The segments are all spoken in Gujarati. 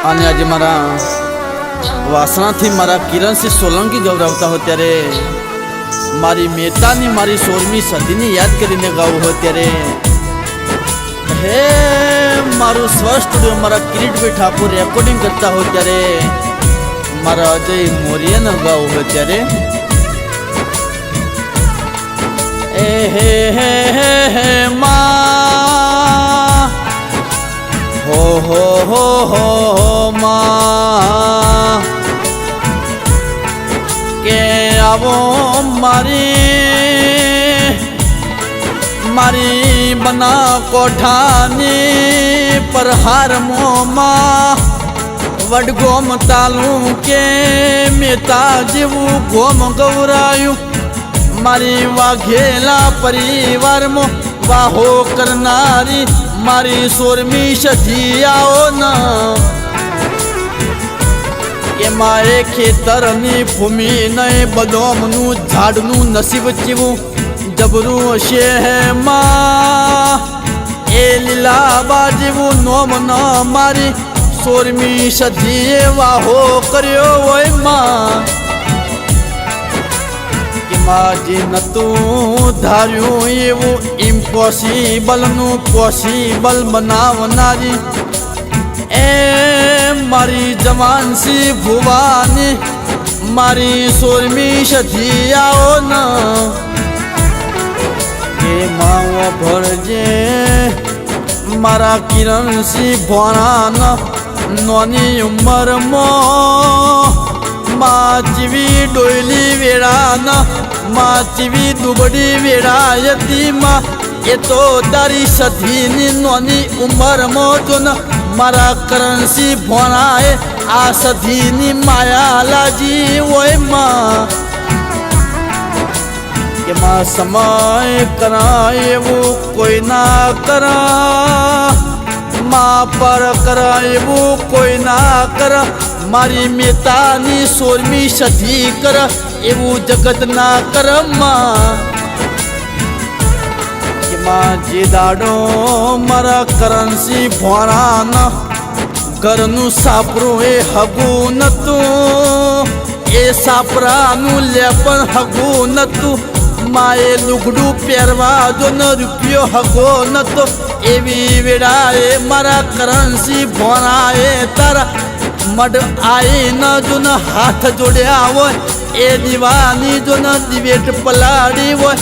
અને આજે મારા વાસણાથી મારા કિરણસિંહ સોલંકી ગૌરવતા હોય ત્યારે મારી મહેતાની મારી 16મી સદીની યાદ કરીને ગાવું હોય ત્યારે હે મારું સ્વસ્ટુડિયો મારા કિરીટભાઈ ઠાકોર રેકોર્ડિંગ કરતા હોય ત્યારે મારા અજય મોરિયાને ગાવું હોય ત્યારે એ હે હે હે હે મા હો મા કે આવો મારી બના કોઠાની પરહાર મોમાં વડગોમ તાલું કે મેતા જેવું ગોમ ગૌરાયું મારી વાઘેલા પરિવારમાં વાહો કરનારી મારી 16મી સદી આવો ના કે મારે ખેતરની ભૂમિ નહીં બદામનું ઝાડનું નસીબ ચીવું જબરું હશે હે માં એ લીલાબા જેવું નોમ ન મારી 16મી સદીએ વાહો કર્યો હોય માં કે માજી નતું ધાર્યું એવું ઇમ્પોસિબલનું પોસિબલ બનાવનારી એ મારી જવાનસી ભુવાની મારી 16મી સદી આવો ના કે માવો ભરજે મારા કિરણસિંહ ભોણાના નોની ઉંમરમાં માં ચીવી ડોયલી વેળાના માં ચીવી દુબડી વેળાયતી માં એ તો તારી સદીની નોની ઉંમરમાં જો ને મારા કરણસિંહ ભોણાએ આ સદીની માયા લાજી હોય માં કે માં સમય કરાય એવું કોઈ ના કરા માં પર કરાય એવું કોઈ ના કર મારી મહેતાની 16મી સદી કર એવું જગત ના કર માં કે માં જે દાડો મારા કરણસિંહ ભોણાના ઘરનું સાપરું એ હગું નતું એ સાપરાનું લેપન હગું નતું માએ લુગડું પહેરવા જો ન રૂપિયો હગો નતો એવી વેળાએ મારા કરણસિંહ ભોણાએ તારા મઢ આઈ ન જો ન હાથ જોડ્યા હોય એ દીવાની જો ન દિવેટ પલાડી હોય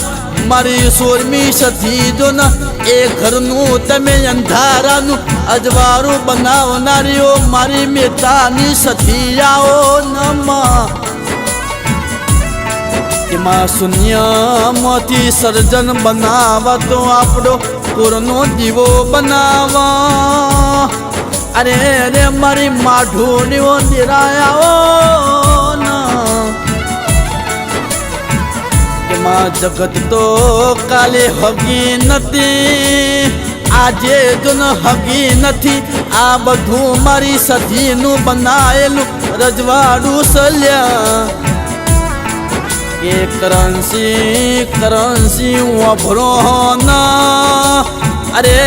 મારી 16મી સદી જો ન એ ઘરનું તમે અંધારાનું અજવાળું બનાવનારીઓ મારી મહેતાની સદી આવો નમા એમાં શૂન્યમાંથી સર્જન બનાવા તો આપણો કોરનો દીવો બનાવા અરે રે મારી માઢોડીઓ નિરાયા એમાં જગત તો કાલે હગી નથી આજે જો ન હગી નથી આ બધું મારી સદીનું બનાયેલું રજવાડું સલ્યા કે કરણસિંહ વભરો ના અરે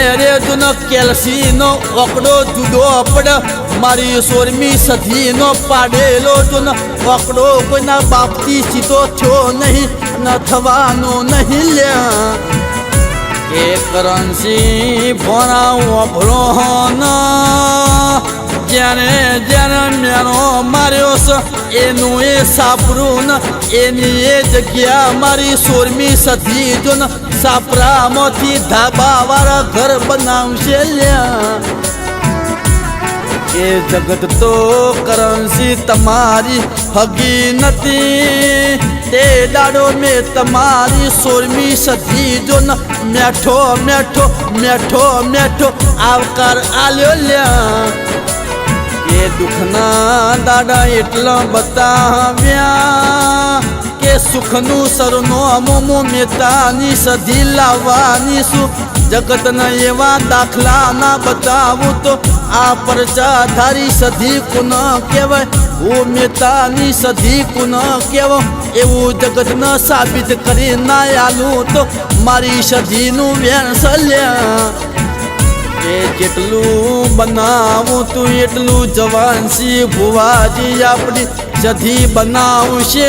જો ન કેલસીનો ઓકડો જુદો પડ મારી 16મી સદીનો પાડેલો જો ન ઓકડો કોઈના બાપથી સીધો થયો નહીં ન થવાનો નહીં લ્યા કે કરણસિંહ ભોણા વભરો ના જ્યારે મેનો માર્યો છે એનું એ સાપરું ને એની એ જગ્યા મારી 16મી સદી જો ને સાપરામાંથી ધાબા વાળા ઘર બનાવશે લ્યા એ જગત તો કરણસિંહ તમારી હગી નથી તે દાડો મેં તમારી 16મી સદી જો ને મેઠો મેઠો મેઠો મેઠો આવકાર આલ્યો લ્યા એ દુઃખના દાડા એટલા બતાવ્યા કે સુખનું સરનામું મહેતાની સદી લાવવાની શું જગતના એવા દાખલા ના બતાવું તો આ પરચાધારી સદી કુન કહેવાય હું મહેતાની સદી કુન કહેવાય એવું જગતને સાબિત કરી ના આલું તો મારી સદીનું વેણ સલ્યા કેટલું બનાવું તું એટલું જવાનસી ભુવાજી આપણી સધી બનાવશે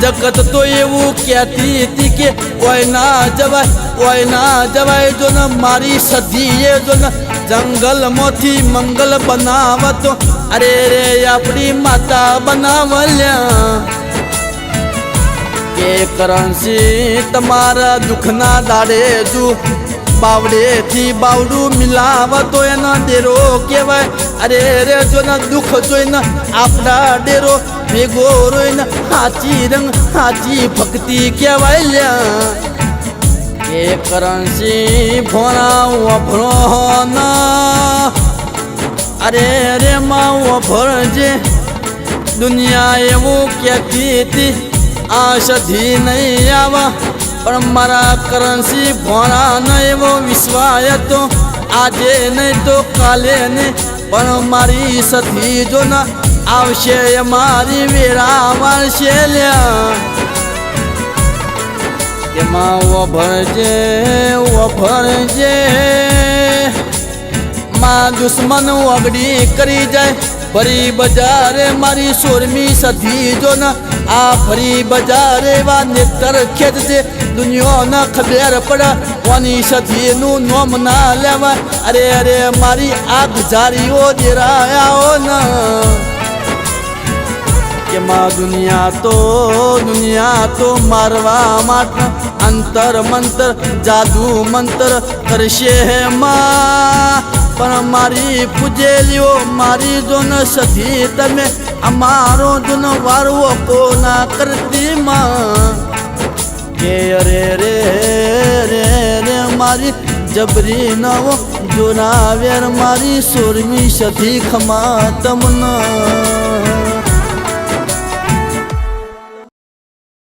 જગત તો એવું કહેતી હતી કે ઓય ના જવાય જો ને મારી સધીએ જો ને જંગલમાંથી મંગલ બનાવતો અરે રે આપણી માતા બનાવલ્યા કે કરણસી તમારા દુઃખના દાડે જુ બાવડેથી બાવડું મિલાવતો એનો ડેરો કહેવાય અરે રે જો ને દુઃખ જોઈને આપણા ડેરો ભેગો રોઈને હાચી રંગ હાચી ભક્તિ કહેવાય લ્યા કે કરણસી ભોણા વભરો ના અરે રે માં વભરજે દુનિયા એવું કહેતી હતી આ સધી નહીં આવા પણ મારા કરણસી ભોણાનો એવો વિશ્વાસ હતો આજે નહીં તો કાલે નહીં પણ મારી સધી જો ના આવશે મારી વેરા વાળશે લ્યા એમાં વભરજે માં દુશ્મન વગડી કરી જાય ફરી બજારે મારી સોરમી સધી જો ના આ ફરી બજારે વા નેતર ખેંચજે દુનિયા ના ખબર પડે કોની સધીનું નોમ ના લેવા અરે અરે મારી આ ગુજારીઓ દેરાયા ના કે માં દુનિયા તો મારવા માટે અંતર મંતર જાદુ મંતર કરશે માં પણ મારી પૂજેલીઓ મારી જોન સધી તમે અમારો જોન વારવો કોના કરતી માં કે અરે રે રે રે મારી જબરી નવો જોરાવેર મારી સોરમી સધી ખમા તમને